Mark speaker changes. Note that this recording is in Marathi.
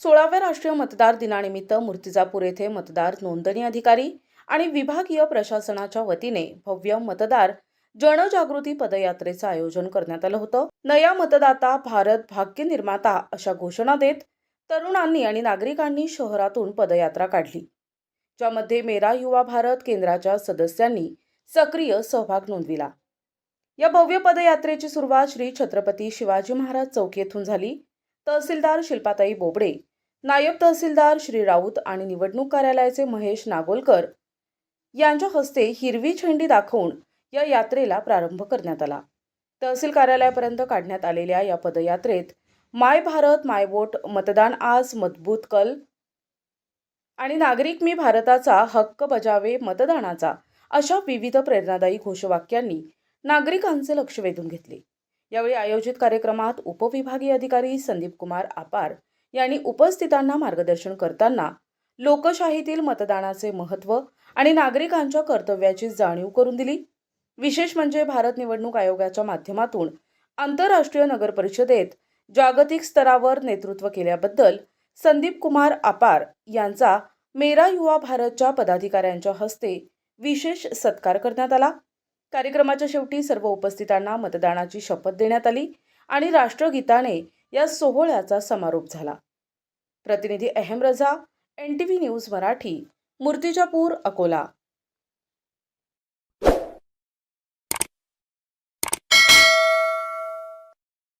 Speaker 1: 16व्या राष्ट्रीय मतदार दिनानिमित्त मूर्तिजापूर येथे मतदार नोंदणी अधिकारी आणि विभागीय प्रशासनाच्या वतीने भव्य मतदार जनजागृती पदयात्रेचं आयोजन करण्यात आलं होतं। नया मतदाता भारत भाग्य निर्माता अशा घोषणा देत तरुणांनी आणि नागरिकांनी शहरातून पदयात्रा काढली, ज्यामध्ये मेरा युवा भारत केंद्राच्या सदस्यांनी सक्रिय सहभाग नोंदविला। या भव्य पदयात्रेची सुरुवात श्री छत्रपती शिवाजी महाराज चौक येथून झाली। तहसीलदार शिल्पाताई बोबडे, नायब तहसीलदार श्री राऊत आणि निवडणूक कार्यालयाचे महेश नागोलकर यांच्या हस्ते हिरवी झेंडी दाखवून या यात्रेला प्रारंभ करण्यात आला। तहसील कार्यालयापर्यंत काढण्यात आलेल्या या पदयात्रेत माय भारत माय वोट, मतदान आज मजबूत कल आणि नागरिक मी भारताचा हक्क बजावे मतदानाचा अशा विविध प्रेरणादायी घोषवाक्यांनी नागरिकांचे लक्ष वेधून घेतले। यावेळी आयोजित कार्यक्रमात उपविभागीय अधिकारी संदीप कुमार आपार यांनी उपस्थितांना मार्गदर्शन करताना लोकशाहीतील मतदानाचे महत्त्व आणि नागरिकांच्या कर्तव्याची जाणीव करून दिली। विशेष म्हणजे भारत निवडणूक आयोगाच्या माध्यमातून आंतरराष्ट्रीय नगर परिषदेत जागतिक स्तरावर नेतृत्व केल्याबद्दल संदीप कुमार आपार यांचा मेरा युवा भारतच्या पदाधिकाऱ्यांच्या हस्ते विशेष सत्कार करण्यात आला। कार्यक्रमाच्या शेवटी सर्व उपस्थितांना मतदानाची शपथ देण्यात आली आणि राष्ट्रगीताने या सोहळ्याचा समारोप झाला। प्रतिनिधी अहम रजा, NTV न्यूज मराठी, मूर्तिजापूर, अकोला।